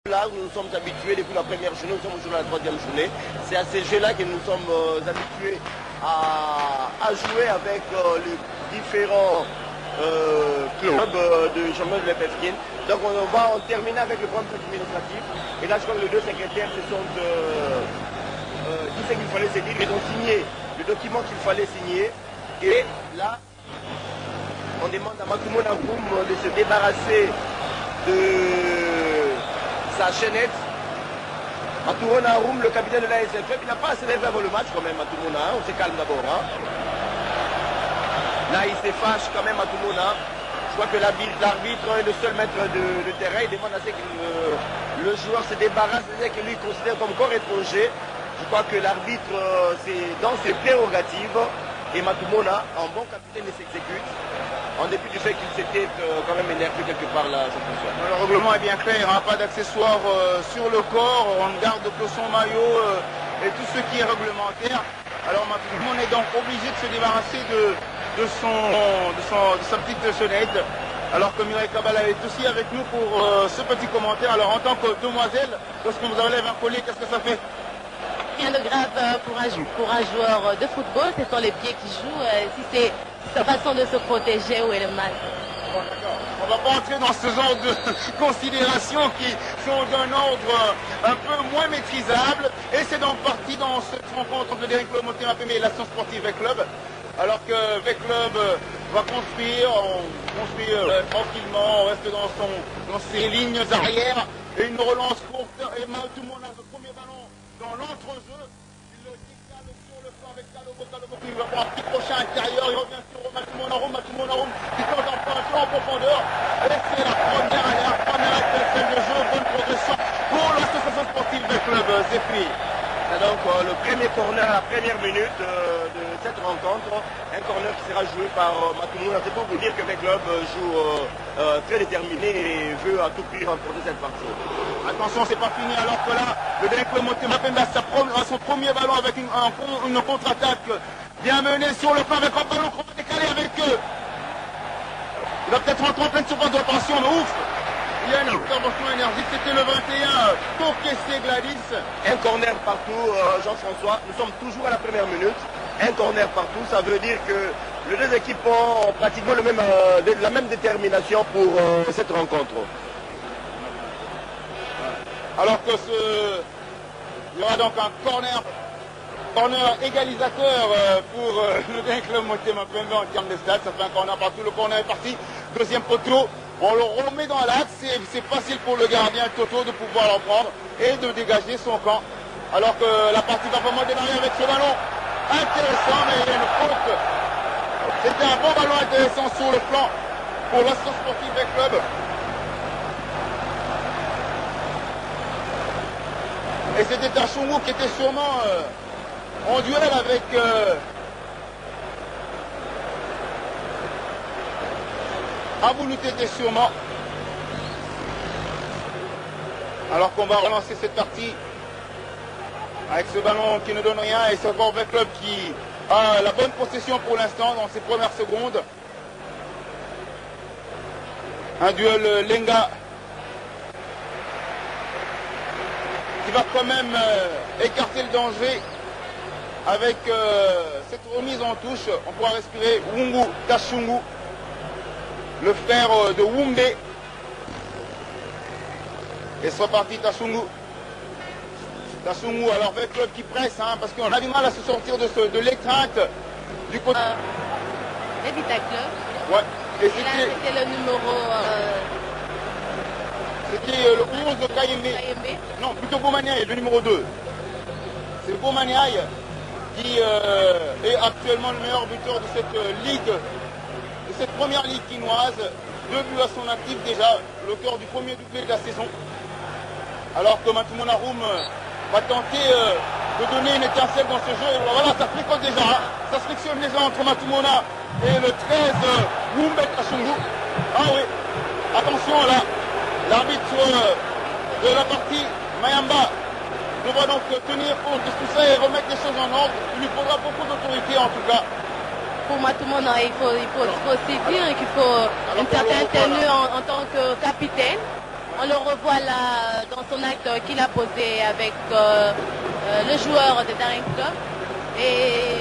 Là, nous sommes habitués depuis la première journée, nous sommes aujourd'hui à la troisième journée. C'est à ces jeux-là que nous sommes habitués à jouer avec les différents clubs de championnat de l'FFKIN. Donc on va en terminer avec le programme administratif. Et là, je crois que les deux secrétaires se sont dit ce qu'il fallait se dire. Ils ont signé le document qu'il fallait signer. Et là, on demande à Matumona Roum de se débarrasser de sa chaînette. Matumona Roum, le capitaine de la SFF, il n'a pas assez levé avant le match quand même, Matumona. On se calme d'abord. Hein. Là, il se fâche quand même, Matumona. Je crois que l'arbitre est le seul maître de terrain. Il demande à ce que le joueur se débarrasse de ce que lui considère comme corps étranger. Je crois que l'arbitre, c'est dans ses prérogatives. Et Matumona, en bon capitaine, il s'exécute. En dépit du fait qu'il s'était quand même énervé quelque part là, Jean-François. Le règlement est bien clair, hein, pas d'accessoires sur le corps, on ne garde que son maillot et tout ce qui est réglementaire. Alors Matumona est donc obligé de se débarrasser de sa petite sonnette. Alors que Mireille Kabala est aussi avec nous pour ce petit commentaire. Alors en tant que demoiselle, lorsqu'on vous enlève un collier, qu'est-ce que ça fait? Rien de grave pour un joueur de football, ce sont les pieds qui jouent. Si c'est sa façon de se protéger, où est le mal? Bon, d'accord. On ne va pas entrer dans ce genre de considérations qui sont d'un ordre un peu moins maîtrisable. Et c'est donc parti dans cette rencontre entre Derrick Motema et l'Action Sportive V-Club. Alors que V-Club va construire, on construit tranquillement, on reste dans ses lignes arrière. Et une relance courte et Matumona le premier ballon dans l'entrejeu. Il le décale sur le flanc avec Kalobo qui va prendre un petit crochet intérieur. Il revient sur Matumona Roum qui tente un peu en profondeur. Et c'est la première actuelle de jeu. Bonne progression pour l'association sportive des clubs Zephyr. C'est donc le premier corner à la première minute de cette rencontre. Un corner qui sera joué par Matumona. C'est pour vous dire que le club joue très déterminé et veut à tout prix remporter cette partie. Attention, c'est pas fini alors que là, le Derrick Motema a son premier ballon avec une contre-attaque bien menée sur le flanc avec un ballon qu'on va décaler avec eux. Il va peut-être rentrer en pleine surface de tension, mais ouf! Il y a une intervention énergique, c'était le 21, Tokesse Gladys. Un corner partout, Jean-François. Nous sommes toujours à la première minute. Un corner partout, ça veut dire que les deux équipes ont pratiquement la même détermination pour cette rencontre. Alors que il y aura donc un corner égalisateur pour le Derrick Motema en termes de stats. Ça fait un corner partout, le corner est parti. Deuxième poteau, on le remet dans l'axe. C'est facile pour le gardien Toto de pouvoir l'en prendre et de dégager son camp. Alors que la partie va vraiment démarrer avec ce ballon intéressant, mais il y a une faute. C'était un bon ballon intéressant sur le flanc pour l'Action Sportive des clubs. Et c'était Tachungu qui était sûrement en duel avec Aboulouté était sûrement. Alors qu'on va relancer cette partie avec ce ballon qui ne donne rien et c'est encore le club qui a la bonne possession pour l'instant dans ses premières secondes. Un duel Lenga qui va quand même écarter le danger avec cette remise en touche. On pourra respirer Wungu Tachungu, le frère de Wumbe. Et c'est reparti Tachungu. Tachungu, alors avec le club qui presse, hein, parce qu'on a du mal à se sortir de l'étreinte du côté. Evita Club. Ouais. Et c'était le numéro. C'était le 11 de Kayembe. Non, plutôt Bomaniaï, le numéro 2. C'est Bomaniaï qui est actuellement le meilleur buteur de cette ligue, de cette première ligue quinoise. 2 buts à son actif déjà, l'auteur du premier doublé de la saison. Alors que Matumona Roum va tenter de donner une étincelle dans ce jeu. Et voilà, ça fricote déjà. Hein. Ça se frictionne déjà entre Matumona et le 13 Wumbe Tachungu. Ah oui, attention là. L'arbitre de la partie, Mayamba, devra donc tenir compte de tout ça et remettre les choses en ordre. Il lui faudra beaucoup d'autorité en tout cas. Pour Matumona, il faut aussi dire qu'il faut une certaine tenue en tant que capitaine. On le revoit là dans son acte qu'il a posé avec le joueur de Daring Club. Et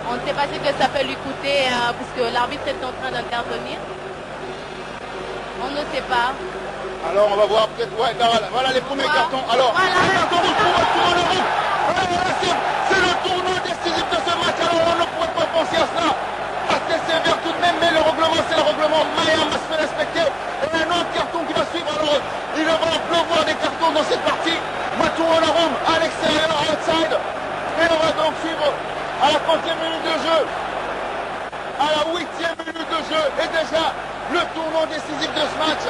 on ne sait pas ce que ça peut lui coûter puisque l'arbitre est en train d'intervenir. On ne sait pas. Alors on va voir peut-être, ouais, voilà les premiers cartons. Alors, voilà. Un carton rouge pour Matumona Rum. C'est le tournoi décisif de ce match. Alors on ne pourrait pas penser à cela. Assez sévère tout de même, mais le règlement c'est le règlement. Mayamba se fait respecter. Et un autre carton qui va suivre. Alors il va pleuvoir des cartons dans cette partie. Matumona Rum à l'extérieur, outside. Et on va donc suivre à la 30e minute de jeu. À la 8e minute de jeu. Et déjà le tournoi décisif de ce match.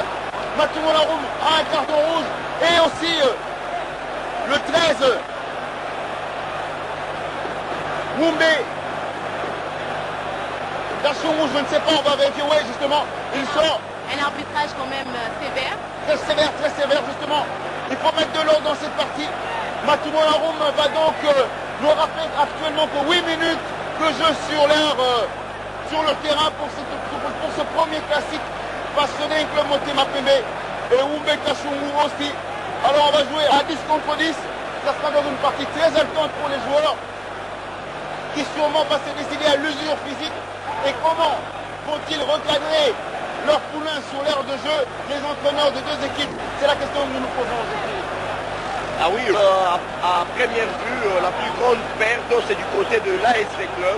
Matumona Rum a un carton rouge. Et aussi le 13. Wumbe. Dachung rouge, je ne sais pas, on va vérifier. Ouais, justement, il sort. Un arbitrage quand même sévère. Très sévère, justement. Il faut mettre de l'ordre dans cette partie. Matumona Rum va donc nous rappeler actuellement que 8 minutes de jeu sur l'air, sur le terrain pour ce premier classique passionné Club Motema Pembe et Wumbe Kachungu aussi. Alors on va jouer à 10 contre 10. Ça sera dans une partie très haletante pour les joueurs qui sûrement va se décider à l'usure physique. Et comment vont-ils recadrer leur poulain sur l'air de jeu, les entraîneurs de deux équipes? C'est la question que nous nous posons aujourd'hui. Ah oui, à première vue, la plus grande perte, c'est du côté de l'ASV Club.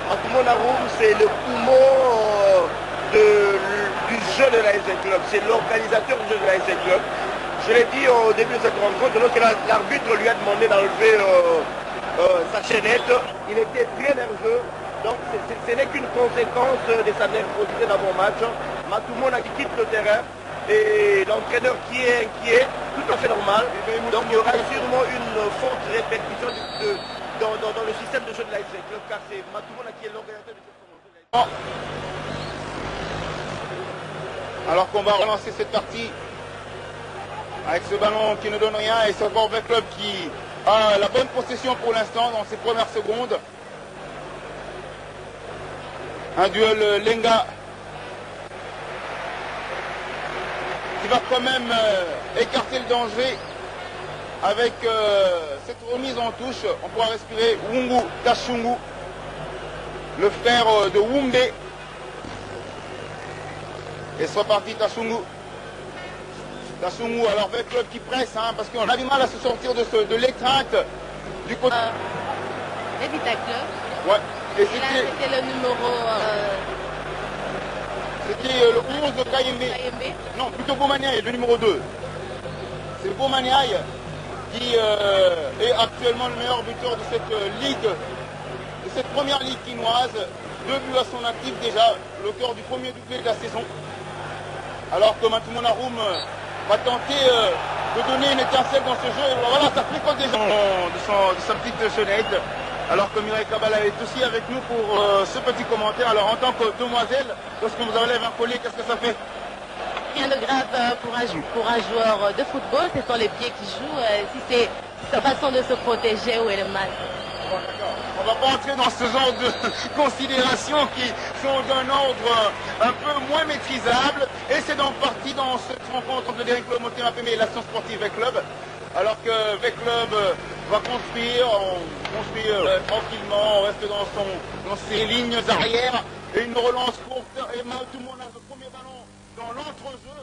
Matumona Rum, c'est le poumon du jeu de l'ASV Club. C'est l'organisateur du jeu de l'ASV Club. Je l'ai dit au début de cette rencontre, lorsque l'arbitre lui a demandé d'enlever sa chaînette, il était très nerveux. Donc ce n'est qu'une conséquence de sa nervosité d'avant-match. Matumona qui quitte le terrain et l'entraîneur qui est inquiet, tout à fait normal. Donc il y aura sûrement une forte répercussion dans le système de jeu de l'ASV Club, car c'est Matumona qui est l'organisateur de cette rencontre. Alors qu'on va relancer cette partie avec ce ballon qui ne donne rien et ce Vorbe Club qui a la bonne possession pour l'instant dans ses premières secondes. Un duel Lenga qui va quand même écarter le danger avec cette remise en touche. On pourra respirer Wungu Dachungu, le frère de Wumbe. Et c'est reparti Dachungu. Dachungu, alors avec club qui presse, hein, parce qu'on a du mal à se sortir de l'étreinte du côté. Evita Club. Ouais. Et là, c'était le numéro... C'était le 11 de Kayembe. Non, plutôt Bomaniaï, le numéro 2. C'est Bomaniaï qui est actuellement le meilleur buteur de cette ligue, de cette première ligue quinoise. 2 buts à son actif déjà, l'auteur du premier doublé de la saison. Alors que Matumona Rum va tenter de donner une étincelle dans ce jeu. Et voilà, ça fricote déjà de sa petite chenette. Alors que Mireille Kabbalah est aussi avec nous pour ce petit commentaire. Alors en tant que demoiselle, lorsqu'on vous enlève un collier, qu'est-ce que ça fait? Rien de grave pour un joueur de football, ce sont les pieds qui jouent. Si c'est sa façon de se protéger, où est le mal? Bon, on ne va pas entrer dans ce genre de considérations qui sont d'un ordre un peu moins maîtrisable. Et c'est donc parti dans cette rencontre entre le Daring Club Motema Pembe et l'Action Sportive V-Club. Alors que V-Club va construire, on construit tranquillement, on reste dans ses lignes arrière. Et une relance courte. Et Matumona a le premier ballon dans l'entrejeu.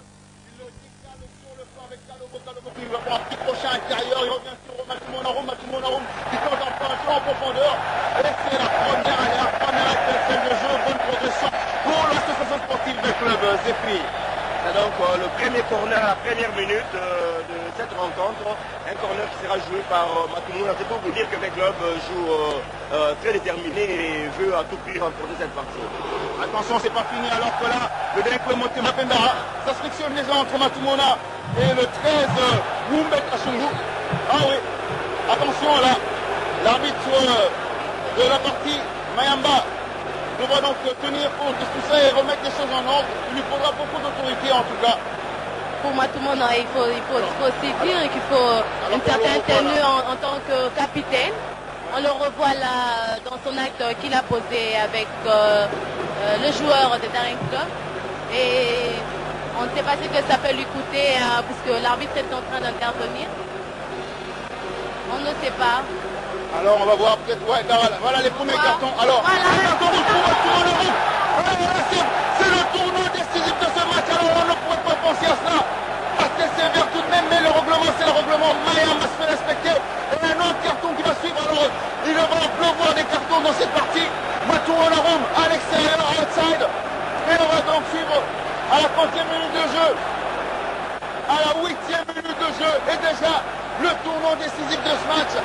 Il le décale sur le flanc avec Kalobo. Il va prendre un petit crochet intérieur. Il revient sur Matumona Rum qui tente un peu en profondeur. Et c'est la première étincelle de jeu. Bonne progression pour l'association sportive V-Club. C'est fini. C'est donc le premier corner à la première minute de cette rencontre. Un corner qui sera joué par Matumona. C'est pour vous dire que V-Club joue très déterminé et veut à tout prix remporter cette partie. Attention, c'est pas fini alors que là, le Daring Club Motema Pembe, ça se frictionne déjà entre Matumona et le 13 Wumbe Kachungu. Ah oui, attention là, l'arbitre de la partie, Mayamba, devra donc tenir compte de tout ça et remettre les choses en ordre. Il lui faudra beaucoup d'autorité en tout cas. Pour Matumona, il faut aussi dire qu'il faut une certaine tenue en tant que capitaine. On le revoit là dans son acte qu'il a posé avec le joueur de Daring Club. Et On ne sait pas ce que ça peut lui coûter puisque l'arbitre est en train d'intervenir. On ne sait pas. Alors on va voir peut-être, ouais, voilà les premiers cartons. Alors, voilà. un carton rouge pour le rouge. Voilà, c'est le tournoi décisif de ce match. Alors on ne pourrait pas penser à cela. Assez sévère tout de même, mais le règlement, c'est le règlement. Maya va se faire respecter. Et un autre carton qui va suivre. Alors il va pleuvoir des cartons dans cette partie. Matouronarum à l'extérieur, outside. Et on va donc suivre à la 30e minute de jeu. À la 8e minute de jeu. Et déjà, le tournoi décisif de ce match.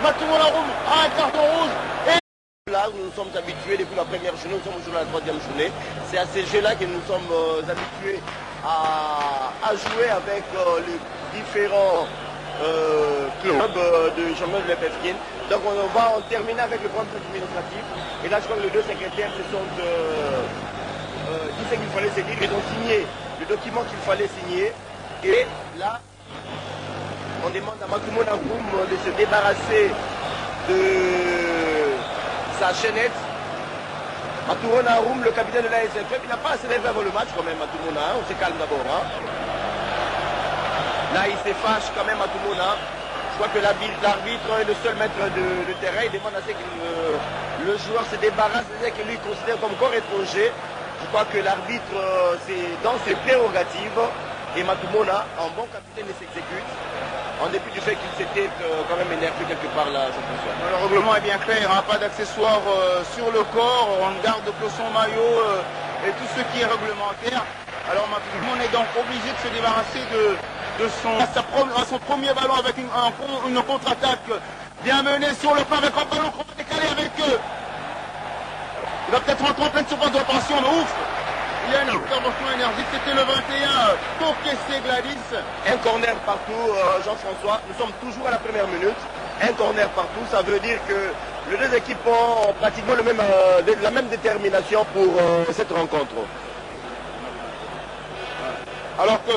Matouronarum a un carton rouge. Et là, nous nous sommes habitués depuis la première journée, nous sommes aujourd'hui à la troisième journée. C'est à ces jeux-là que nous sommes habitués à jouer avec les différents clubs de championnat de l'FFKIN. Donc on va en terminer avec le point administratif. Et là, je crois que les deux secrétaires se sont dit ce qu'il fallait se dire. Ils ont signé le document qu'il fallait signer. Et là, on demande à Matouronarum de se débarrasser de sa chaînette. Matouronarum, le capitaine de la SFF, il n'a pas assez d'élevé avant le match quand même, Matouronarum, on se calme d'abord. Hein. Là, il se fâche quand même, Matouronarum. Je crois que l'arbitre est le seul maître de terrain. Il demande à ce que le joueur se débarrasse, c'est-à-dire que lui considère comme corps étranger. Je crois que l'arbitre, c'est dans ses prérogatives. Et Matouronarum, en bon capitaine, il s'exécute. En dépit du fait qu'il s'était quand même énervé quelque part là, je pense. le règlement est bien clair, hein, pas d'accessoires sur le corps, on garde que son maillot et tout ce qui est réglementaire. Alors Matouronarum est donc obligé de se débarrasser à son premier ballon avec une contre-attaque bien menée sur le plan avec un ballon qu'on va décaler avec eux. Il va peut-être rentrer en pleine surface d'opération, mais ouf! Il y a une intervention énergique, c'était le 21 pour Kessé Gladys. Un corner partout, Jean-François. Nous sommes toujours à la première minute. Un corner partout, ça veut dire que les deux équipes ont pratiquement la même détermination pour cette rencontre. Alors que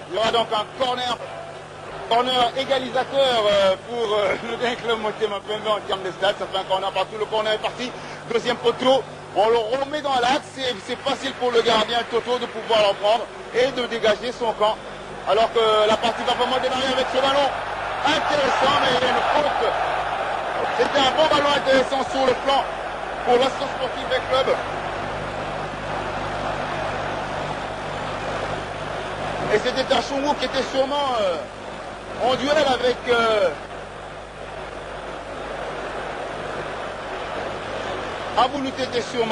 il y aura donc un corner égalisateur pour le dernier club Montémapembe en termes de stats. Ça fait un corner partout, le corner est parti. Deuxième poteau. On le remet dans l'axe, c'est facile pour le gardien Toto de pouvoir l'en prendre et de dégager son camp. Alors que la partie va vraiment démarrer avec ce ballon intéressant, mais il y a une faute. C'était un bon ballon intéressant sur le plan pour l'Association sportive des clubs. Et c'était un Chongou qui était sûrement en duel avec... Abou Luté était sûrement...